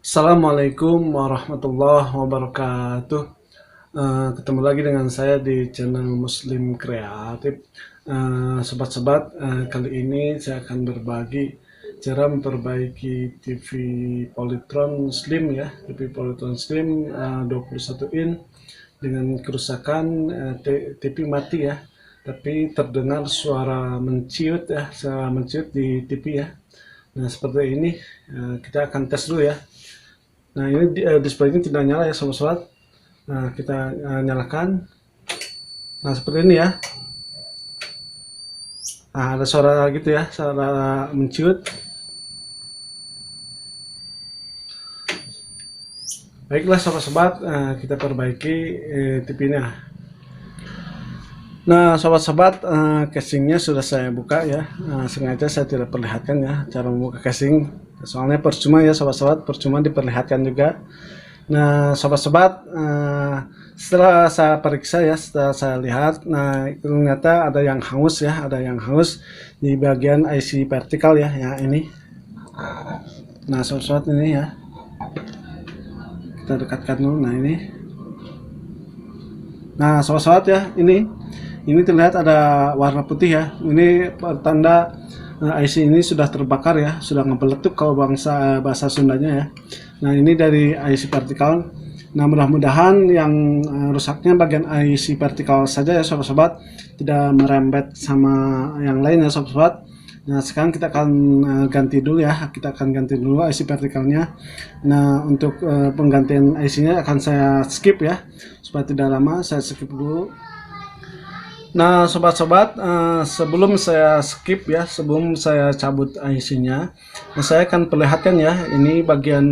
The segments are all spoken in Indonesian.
Assalamualaikum warahmatullahi wabarakatuh. Ketemu lagi dengan saya di channel Muslim Kreatif. Sobat-sobat, kali ini saya akan berbagi cara memperbaiki TV Polytron Slim ya, TV Polytron Slim 21 in dengan kerusakan TV mati ya, tapi terdengar suara menciut ya, suara menciut di TV ya. Nah seperti ini, kita akan tes dulu ya. Nah ini displaynya tidak nyala ya sobat-sobat. Nah kita nyalakan. Nah seperti ini ya. Nah ada suara gitu ya, suara menciut. Baiklah sobat-sobat, kita perbaiki TV-nya. Nah sobat-sobat, casingnya sudah saya buka ya. Sengaja saya tidak perlihatkan ya cara membuka casing. Soalnya percuma ya sobat-sobat, percuma diperlihatkan juga. Nah sobat-sobat, setelah saya periksa ya, setelah saya lihat, nah ternyata ada yang hangus ya, ada yang hangus di bagian IC vertikal ya, ya ini. Nah sobat-sobat ini ya, kita dekatkan dulu. Nah ini, nah sobat-sobat ya, ini terlihat ada warna putih ya. Ini pertanda IC ini sudah terbakar ya, sudah ngebeletuk kalau bahasa Sundanya ya. Nah ini dari IC vertikal. Nah mudah-mudahan yang rusaknya bagian IC vertikal saja ya sobat-sobat, tidak merembet sama yang lain ya sobat-sobat. Nah sekarang kita akan ganti dulu ya, kita akan ganti dulu IC vertikalnya. Nah untuk penggantian IC-nya akan saya skip ya, supaya tidak lama, saya skip dulu. Nah sobat-sobat, sebelum saya skip ya, sebelum saya cabut IC-nya, nah, saya akan perlihatkan ya, ini bagian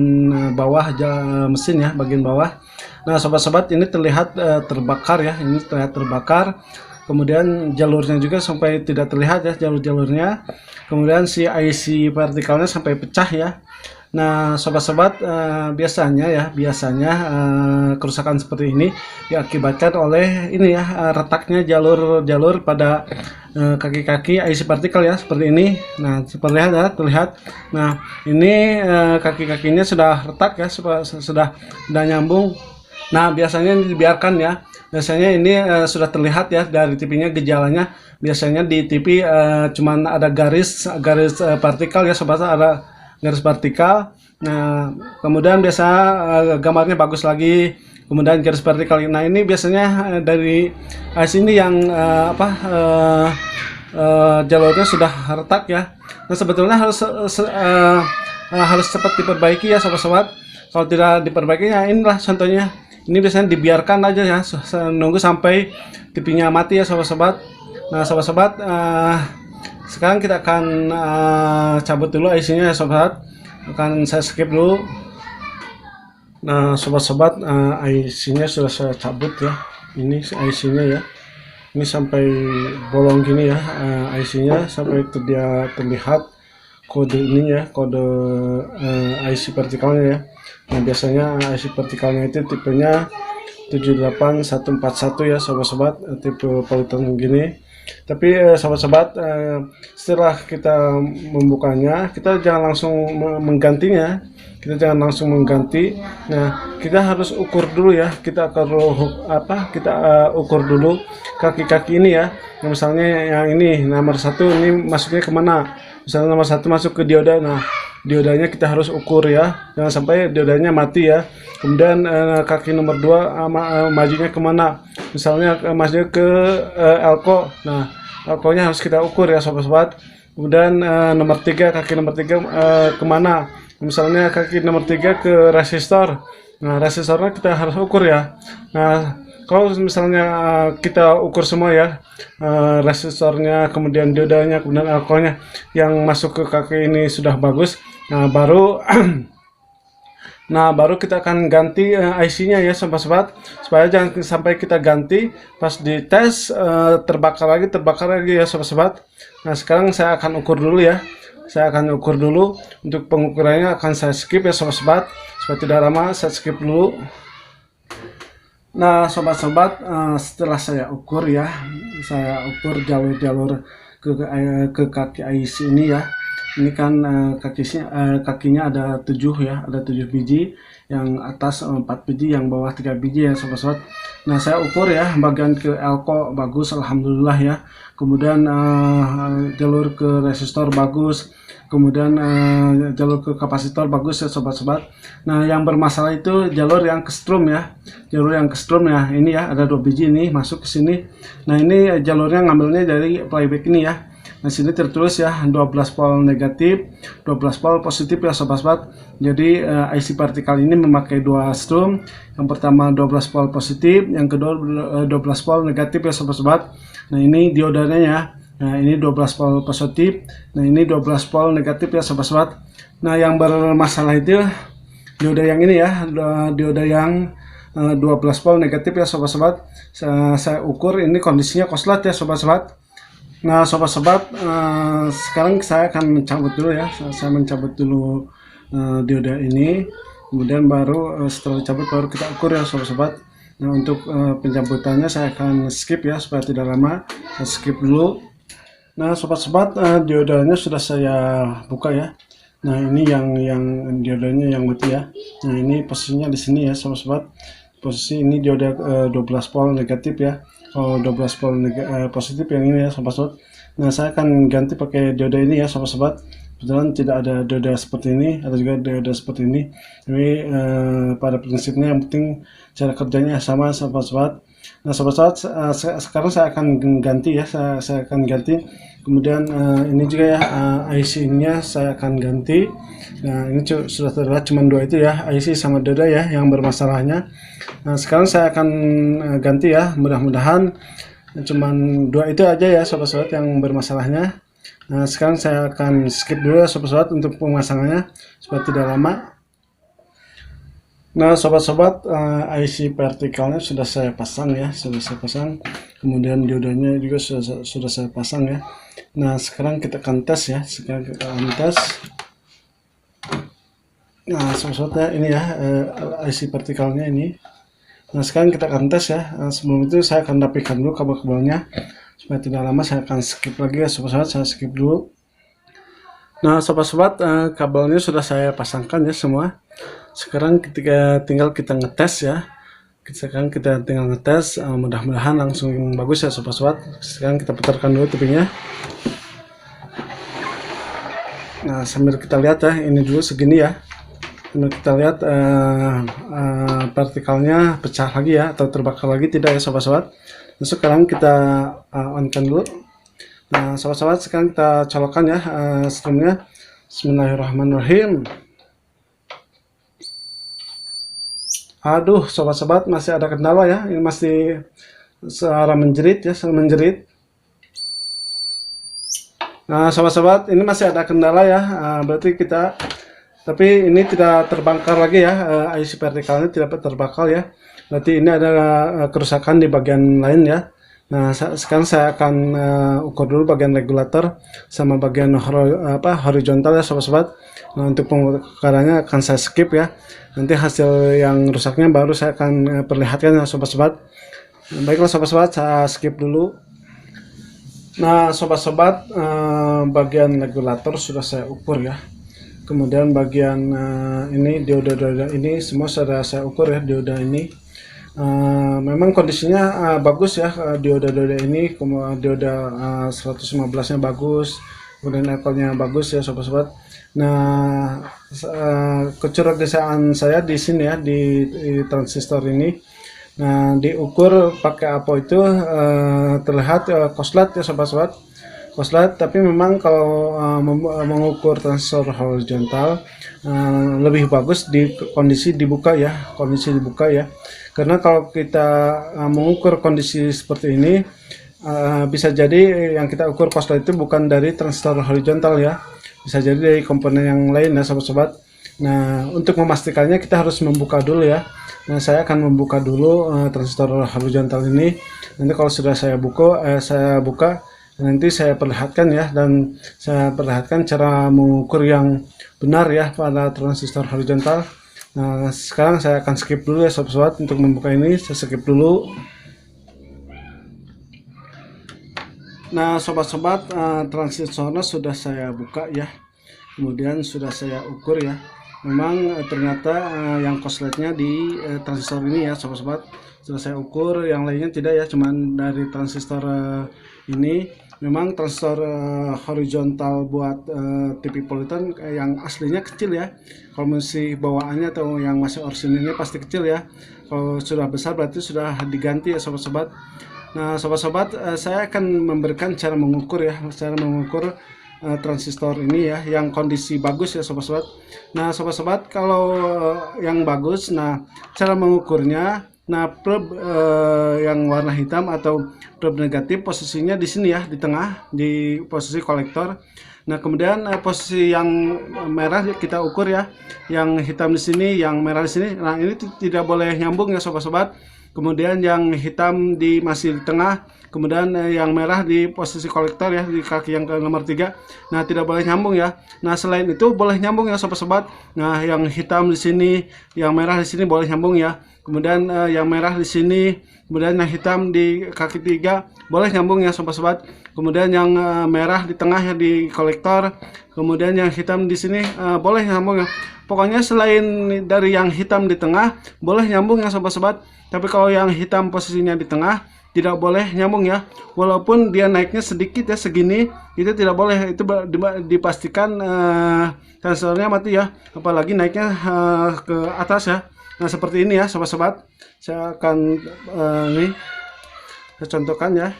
bawah mesin ya, bagian bawah. Nah sobat-sobat, ini terlihat terbakar ya, ini terlihat terbakar. Kemudian jalurnya juga sampai tidak terlihat ya, jalur-jalurnya. Kemudian si IC vertikalnya sampai pecah ya. Nah sobat-sobat, biasanya kerusakan seperti ini diakibatkan oleh ini ya, retaknya jalur-jalur pada kaki-kaki IC vertikal ya, seperti ini. Nah terlihat ya, terlihat. Nah ini kaki-kakinya sudah retak ya, sudah nyambung. Nah biasanya ini dibiarkan ya, biasanya ini sudah terlihat ya dari TV-nya gejalanya. Biasanya di TV cuman ada garis vertikal ya sobat, ada garis vertikal. Nah kemudian biasa gambarnya bagus lagi, kemudian garis vertikal. Nah ini biasanya dari sini yang jalurnya sudah retak ya. Nah sebetulnya harus cepat diperbaiki ya sobat-sobat. Kalau tidak diperbaiki ya inilah contohnya. Ini biasanya dibiarkan aja ya, nunggu sampai TV-nya mati ya sobat-sobat. Nah sobat-sobat, sekarang kita akan cabut dulu IC-nya ya sobat. Akan saya skip dulu. Nah sobat-sobat, IC-nya sudah saya cabut ya. Ini IC-nya ya. Ini sampai bolong gini ya, IC-nya sampai dia terlihat kode ini ya, kode IC vertikalnya ya. Nah biasanya IC vertikalnya itu tipenya 78141 ya sobat-sobat, tipe Polytron gini. Tapi sobat-sobat, setelah kita membukanya, kita jangan langsung menggantinya, kita jangan langsung mengganti. Nah kita harus ukur dulu ya, kita ukur dulu kaki-kaki ini ya. Nah, misalnya yang ini nomor 1 ini masuknya kemana, misalnya nomor 1 masuk ke dioda. Nah diodanya kita harus ukur ya, jangan sampai diodanya mati ya. Kemudian kaki nomor 2 majunya kemana, misalnya majunya ke elko. Nah elko-nya harus kita ukur ya sobat-sobat. Kemudian nomor 3, kaki nomor 3 kemana, misalnya kaki nomor 3 ke resistor. Nah resistornya kita harus ukur ya. Nah kalau misalnya kita ukur semua ya, resistornya, kemudian diodanya, kemudian elko-nya yang masuk ke kaki ini sudah bagus. Nah baru nah baru kita akan ganti IC-nya ya sobat-sobat, supaya jangan sampai kita ganti pas dites terbakar lagi ya sobat-sobat. Nah sekarang saya akan ukur dulu ya, saya akan ukur dulu. Untuk pengukurannya akan saya skip ya sobat-sobat, supaya tidak lama, saya skip dulu. Nah sobat-sobat, setelah saya ukur ya, saya ukur jalur-jalur ke kaki IC ini ya. Ini kan kakinya ada 7 ya, ada 7 biji, yang atas 4 biji, yang bawah 3 biji ya sobat-sobat. Nah saya ukur ya, bagian ke elko bagus alhamdulillah ya, kemudian jalur ke resistor bagus, kemudian jalur ke kapasitor bagus ya sobat-sobat. Nah yang bermasalah itu jalur yang ke strom ya, jalur yang ke strom ya, ini ya ada 2 biji ini masuk ke sini. Nah ini jalurnya ngambilnya dari playback ini ya. Nah sini tertulis ya 12 volt negatif, 12 volt positif ya sobat-sobat. Jadi IC vertikal ini memakai 2 strom. Yang pertama 12 volt positif, yang kedua 12 volt negatif ya sobat-sobat. Nah ini diodanya ya. Nah ini 12 volt positif, nah ini 12 volt negatif ya sobat-sobat. Nah yang bermasalah itu dioda yang ini ya, dioda yang 12 volt negatif ya sobat-sobat. Saya ukur ini kondisinya koslet ya sobat-sobat. Nah sobat-sobat, sekarang saya akan mencabut dulu ya, saya mencabut dulu dioda ini, kemudian baru setelah dicabut baru kita ukur ya sobat-sobat. Nah untuk pencabutannya saya akan skip ya supaya tidak lama, saya skip dulu. Nah sobat-sobat, diodanya sudah saya buka ya. Nah ini yang diodanya yang mati ya. Nah ini posisinya di sini ya sobat-sobat. Posisi ini dioda 12 volt negatif ya. Kalau 12 volt positif yang ini ya sobat-sobat. Nah saya akan ganti pakai dioda ini ya sobat-sobat. Kebetulan tidak ada dioda seperti ini, ada juga dioda seperti ini. Tapi pada prinsipnya yang penting cara kerjanya sama sobat-sobat. Nah sobat-sobat, sekarang saya akan ganti ya, saya akan ganti. Kemudian ini juga ya, IC nya saya akan ganti. Nah ini sudah terlihat cuma 2 itu ya, IC sama dioda ya yang bermasalahnya. Nah sekarang saya akan ganti ya, mudah-mudahan cuma 2 itu aja ya sobat-sobat yang bermasalahnya. Nah sekarang saya akan skip dulu ya sobat-sobat untuk pemasangannya supaya tidak lama. Nah sobat-sobat, IC vertikalnya sudah saya pasang ya, sudah saya pasang, kemudian diodanya juga sudah saya pasang ya. Nah sekarang kita akan tes ya, sekarang kita akan tes. Nah sobat-sobat ya, ini ya IC vertikalnya ini. Nah sekarang kita akan tes ya. Sebelum itu saya akan rapikan dulu kabel-kabelnya supaya tidak lama. Saya akan skip lagi ya sobat-sobat, saya skip dulu. Nah sobat-sobat, kabelnya sudah saya pasangkan ya semua. Sekarang tinggal kita ngetes ya. Sekarang kita tinggal ngetes, mudah-mudahan langsung bagus ya sobat-sobat. Sekarang kita putarkan dulu tubingnya. Nah sambil kita lihat ya, ini dulu segini ya. Sambil kita lihat vertikalnya pecah lagi ya, atau terbakar lagi tidak ya sobat-sobat. Nah, sekarang kita on-kan dulu. Nah sobat-sobat, sekarang kita colokkan ya stromnya. Bismillahirrahmanirrahim. Aduh sobat-sobat, masih ada kendala ya, ini masih suara menjerit ya, menjerit. Nah sobat-sobat, ini masih ada kendala ya, berarti kita, tapi ini tidak terbakar lagi ya, IC vertikalnya tidak terbakar ya, berarti ini ada kerusakan di bagian lain ya. Nah sekarang saya akan ukur dulu bagian regulator sama bagian horizontal ya sobat-sobat. Nah untuk pengukurannya akan saya skip ya, nanti hasil yang rusaknya baru saya akan perlihatkan ya sobat-sobat. Baiklah sobat-sobat, saya skip dulu. Nah sobat-sobat, bagian regulator sudah saya ukur ya, kemudian bagian ini dioda ini semua sudah saya ukur ya, dioda ini. Memang kondisinya bagus ya, dioda ini, dioda 115 nya bagus, kemudian ekornya bagus ya sobat-sobat. Nah kecurigaan saya di sini ya, di transistor ini. Nah diukur pakai apa itu, terlihat koslet ya sobat-sobat, koslet. Tapi memang kalau mengukur transistor horizontal lebih bagus di kondisi dibuka ya, karena kalau kita mengukur kondisi seperti ini, bisa jadi yang kita ukur koslet itu bukan dari transistor horizontal ya, bisa jadi dari komponen yang lain ya sobat-sobat. Nah untuk memastikannya kita harus membuka dulu ya. Nah saya akan membuka dulu transistor horizontal ini. Nanti kalau sudah saya buka, nanti saya perlihatkan ya, dan saya perlihatkan cara mengukur yang benar ya pada transistor horizontal. Nah sekarang saya akan skip dulu ya sobat-sobat, untuk membuka ini saya skip dulu. Nah sobat-sobat, transistornya sudah saya buka ya. kemudian sudah saya ukur ya. Memang ternyata yang korsletnya di transistor ini ya sobat-sobat, sudah saya ukur, yang lainnya tidak ya, cuman dari transistor ini. Memang transistor horizontal buat TV Polytone yang aslinya kecil ya. Kalau masih bawaannya atau yang masih orisinilnya pasti kecil ya. Kalau sudah besar berarti sudah diganti ya sobat-sobat. Nah sobat-sobat, saya akan memberikan cara mengukur ya, cara mengukur transistor ini ya, yang kondisi bagus ya sobat-sobat. Nah sobat-sobat, kalau yang bagus, nah cara mengukurnya, nah probe yang warna hitam atau probe negatif posisinya di sini ya, di tengah, di posisi kolektor. Nah kemudian posisi yang merah kita ukur ya, yang hitam di sini, yang merah di sini. Nah ini tidak boleh nyambung ya sobat-sobat. Kemudian yang hitam masih di tengah, kemudian yang merah di posisi kolektor ya, di kaki yang ke nomor 3. Nah tidak boleh nyambung ya. Nah selain itu boleh nyambung ya sobat-sobat. Nah yang hitam di sini, yang merah di sini boleh nyambung ya. Kemudian yang merah di sini, kemudian yang hitam di kaki 3 boleh nyambung ya sobat-sobat. Kemudian yang merah di tengah ya, di kolektor. Kemudian yang hitam di sini boleh nyambung ya. Pokoknya selain dari yang hitam di tengah boleh nyambung ya sobat-sobat. Tapi kalau yang hitam posisinya di tengah tidak boleh nyambung ya. Walaupun dia naiknya sedikit ya, segini, itu tidak boleh. Itu dipastikan transistornya mati ya. Apalagi naiknya ke atas ya. Nah seperti ini ya sobat-sobat. Saya akan ini saya contohkan ya.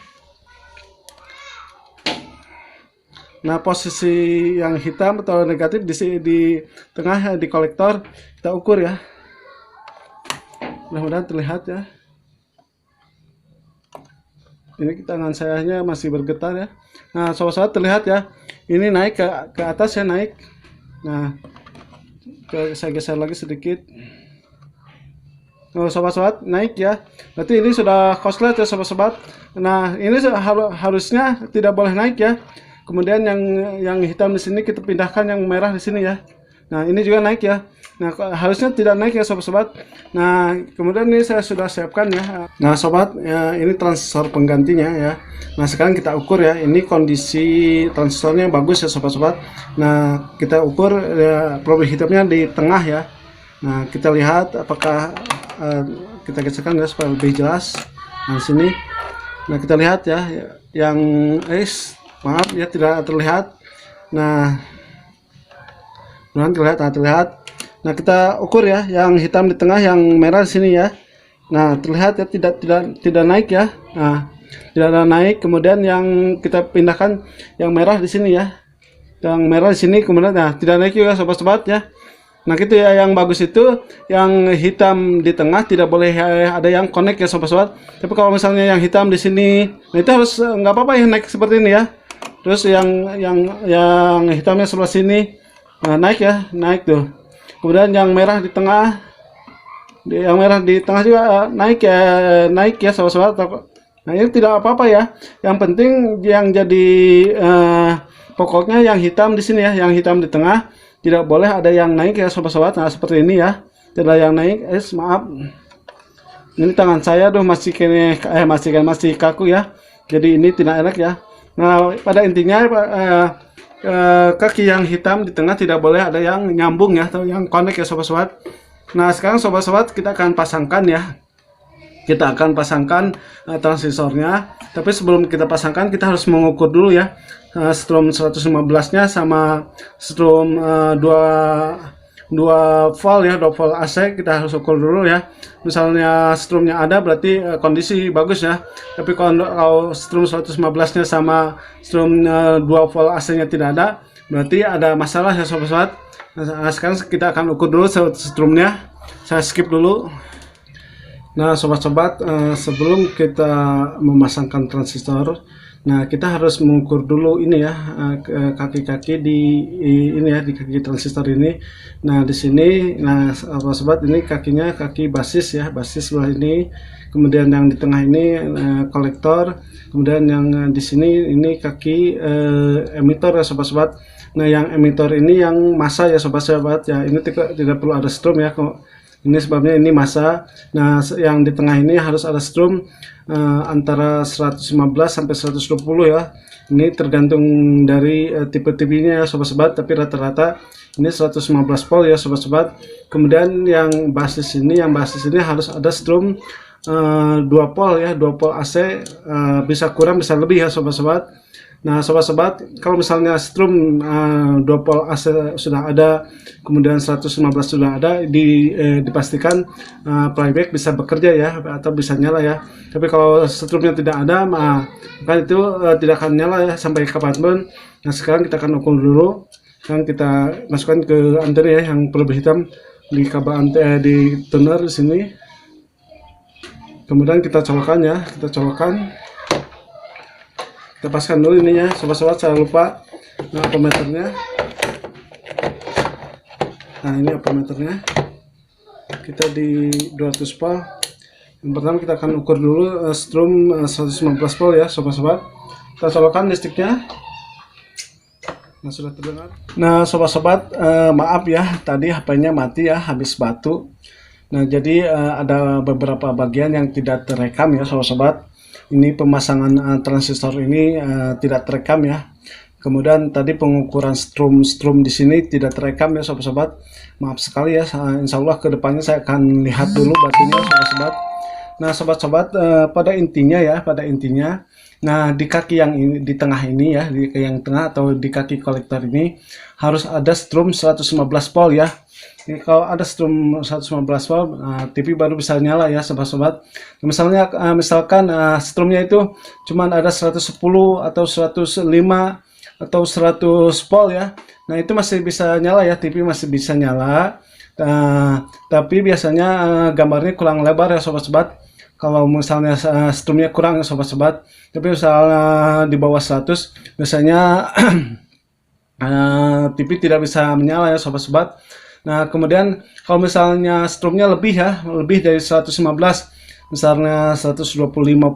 Nah posisi yang hitam atau negatif di tengah di kolektor kita ukur ya. Mudah-mudahan terlihat ya. Ini tangan sayanya masih bergetar ya. Nah sobat-sobat, terlihat ya. Ini naik ke atas ya, naik. Nah saya geser lagi sedikit. Oh, sobat-sobat, naik ya. Berarti ini sudah korslet ya sobat-sobat. Nah ini harusnya tidak boleh naik ya. Kemudian yang hitam di sini kita pindahkan yang merah di sini ya. Nah ini juga naik ya. Nah harusnya tidak naik ya sobat-sobat. Nah kemudian ini saya sudah siapkan ya. Nah sobat ya, ini transistor penggantinya ya. Nah sekarang kita ukur ya. Ini kondisi transistornya bagus ya sobat-sobat. Nah kita ukur ya, probe hitamnya di tengah ya. Nah kita lihat apakah kita geserkan ya supaya lebih jelas. Nah sini. Nah kita lihat ya, yang maaf ya tidak terlihat. Nah terlihat. Nah kita ukur ya, yang hitam di tengah, yang merah di sini ya. Nah terlihat ya, tidak naik ya. Nah tidak ada naik. Kemudian yang kita pindahkan yang merah di sini ya, yang merah di sini, kemudian nah tidak naik juga sobat-sobat ya. Nah gitu ya, yang bagus itu yang hitam di tengah, tidak boleh ada yang connect ya sobat-sobat. Tapi kalau misalnya yang hitam di sini, nah itu harus nggak apa-apa ya naik seperti ini ya. Terus yang hitamnya sebelah sini, nah naik ya, naik tuh. Kemudian yang merah di tengah, juga naik ya sobat-sobat. Nah ini tidak apa-apa ya. Yang penting yang jadi pokoknya yang hitam di sini ya, yang hitam di tengah, tidak boleh ada yang naik ya sobat-sobat. Nah seperti ini ya, tidak ada yang naik. Maaf, ini tangan saya tuh masih masih kaku ya. Jadi ini tidak enak ya. Nah pada intinya kaki yang hitam di tengah tidak boleh ada yang nyambung ya, atau yang connect ya sobat-sobat. Nah sekarang sobat-sobat kita akan pasangkan ya. Kita akan pasangkan transistornya. Tapi sebelum kita pasangkan kita harus mengukur dulu ya. Strom 115 nya sama strom 2 volt ya, 2 volt AC kita harus ukur dulu ya. Misalnya stromnya ada berarti kondisi bagus ya. Tapi kalau strom 115 nya sama strom 2 volt AC nya tidak ada, berarti ada masalah ya sobat-sobat. Nah sekarang kita akan ukur dulu stromnya. Saya skip dulu. Nah sobat-sobat, sebelum kita memasangkan transistor, nah kita harus mengukur dulu ini ya, kaki-kaki di kaki transistor ini. Nah di sini, nah sobat-sobat, ini kakinya kaki basis ya, basis sebelah ini. Kemudian yang di tengah ini kolektor. Kemudian yang di sini ini kaki emitor ya sobat-sobat. Nah yang emitor ini yang massa ya sobat-sobat ya. Ini tidak perlu ada strom ya. Ini sebabnya ini massa. Nah yang di tengah ini harus ada strom antara 115 sampai 120 ya. Ini tergantung dari tipe TV-nya ya sobat-sobat, tapi rata-rata ini 115 volt ya sobat-sobat. Kemudian yang basis ini harus ada strum 2 volt ya, 2 volt AC, bisa kurang bisa lebih ya sobat-sobat. Nah sobat-sobat, kalau misalnya strum 2 volt AC sudah ada, kemudian 115 sudah ada, dipastikan playback bisa bekerja ya, atau bisa nyala ya. Tapi kalau strumnya tidak ada, maka itu tidak akan nyala ya sampai kapanpun. Nah sekarang kita akan ukur dulu, sekarang kita masukkan ke antena ya, yang pelebih hitam di kabel antena di tuner di sini. Kemudian kita colokkan ya, kita paskan dulu ininya sobat-sobat, jangan lupa. Nah ampermeternya, nah ini ampermeternya, kita di 200 volt. Yang pertama kita akan ukur dulu strum 115 volt ya sobat-sobat. Kita colokkan listriknya. Nah sudah terdengar. Nah sobat-sobat, maaf ya, tadi HP-nya mati ya, habis batu. Nah jadi ada beberapa bagian yang tidak terekam ya sobat-sobat. Ini pemasangan transistor ini tidak terekam ya. Kemudian tadi pengukuran strum di sini tidak terekam ya sobat-sobat. Maaf sekali ya. Insya Allah kedepannya saya akan lihat dulu batunya sobat-sobat. Nah sobat-sobat, pada intinya, nah di kaki yang ini, di tengah ini ya, di yang tengah atau di kaki kolektor ini harus ada strum 115 volt ya. Jadi kalau ada strum 115 volt, TV baru bisa nyala ya sobat-sobat. Misalnya misalkan strumnya itu cuma ada 110 atau 105 atau 100 volt ya. Nah itu masih bisa nyala ya, TV masih bisa nyala. Tapi biasanya gambarnya kurang lebar ya sobat-sobat. Kalau misalnya strumnya kurang ya sobat-sobat, tapi misalnya di bawah 100 biasanya TV tidak bisa menyala ya sobat-sobat. Nah kemudian kalau misalnya strumnya lebih ya, lebih dari 115, misalnya 125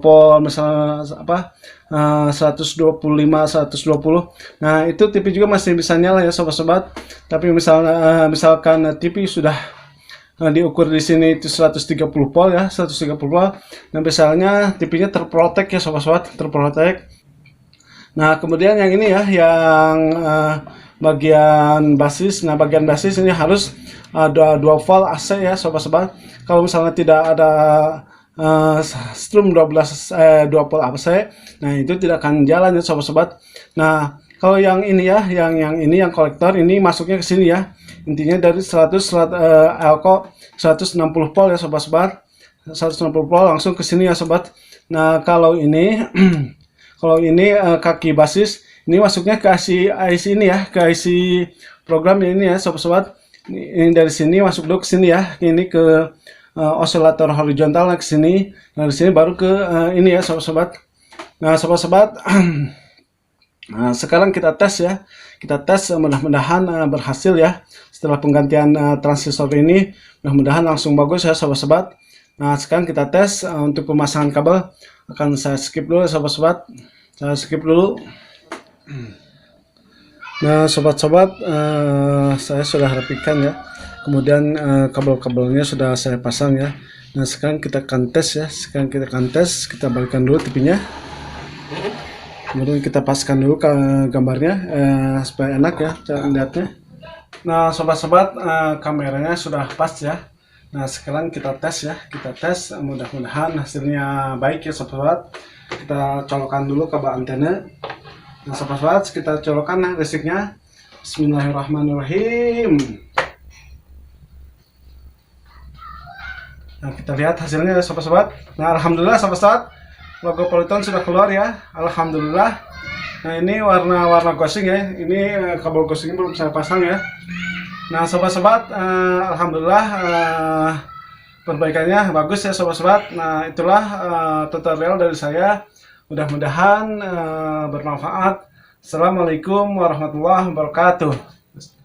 volt, misalnya 125, 120, nah itu TV juga masih bisa nyala ya sobat-sobat. Tapi misalkan TV sudah diukur di sini itu 130 volt ya, 130 volt. Nah misalnya TV-nya terprotek ya sobat-sobat, terprotek. Nah kemudian yang ini ya, yang bagian basis. Nah bagian basis ini harus ada 2 volt AC ya sobat-sobat. Kalau misalnya tidak ada strum 2 volt AC, nah itu tidak akan jalan ya sobat-sobat. Nah kalau yang ini ya, yang kolektor ini masuknya ke sini ya. Intinya dari 160 volt ya sobat-sobat. 160 volt langsung ke sini ya sobat. Nah kalau ini kaki basis ini masuknya ke IC ini ya, ke IC program ini ya sobat-sobat. Ini dari sini masuk dulu ke sini ya. Ini ke osilator horizontal ke sini. Nah di sini baru ke ini ya sobat-sobat. Nah sobat-sobat, nah, sekarang kita tes ya. Kita tes, mudah-mudahan berhasil ya. Setelah penggantian transistor ini, mudah-mudahan langsung bagus ya sobat-sobat. Nah sekarang kita tes untuk pemasangan kabel. Akan saya skip dulu sobat-sobat. Saya skip dulu. Nah sobat-sobat, saya sudah rapikan ya. Kemudian kabel-kabelnya sudah saya pasang ya. Nah sekarang kita akan tes ya. Kita balikkan dulu TV-nya. Kemudian kita paskan dulu ke gambarnya supaya enak ya cara melihatnya. Nah sobat-sobat, kameranya sudah pas ya. Nah sekarang kita tes ya, mudah-mudahan hasilnya baik ya sobat-sobat. Kita colokkan dulu kabel antena. Nah sobat-sobat, kita colokkan listriknya. Bismillahirrahmanirrahim. Nah kita lihat hasilnya ya sobat-sobat. Nah alhamdulillah sobat-sobat, logo Polytron sudah keluar ya, alhamdulillah. Nah ini warna ghosting ya, ini kabel ghosting belum saya pasang ya. Nah sobat-sobat, alhamdulillah perbaikannya bagus ya sobat-sobat. Nah itulah tutorial dari saya, mudah-mudahan bermanfaat. Assalamualaikum warahmatullahi wabarakatuh.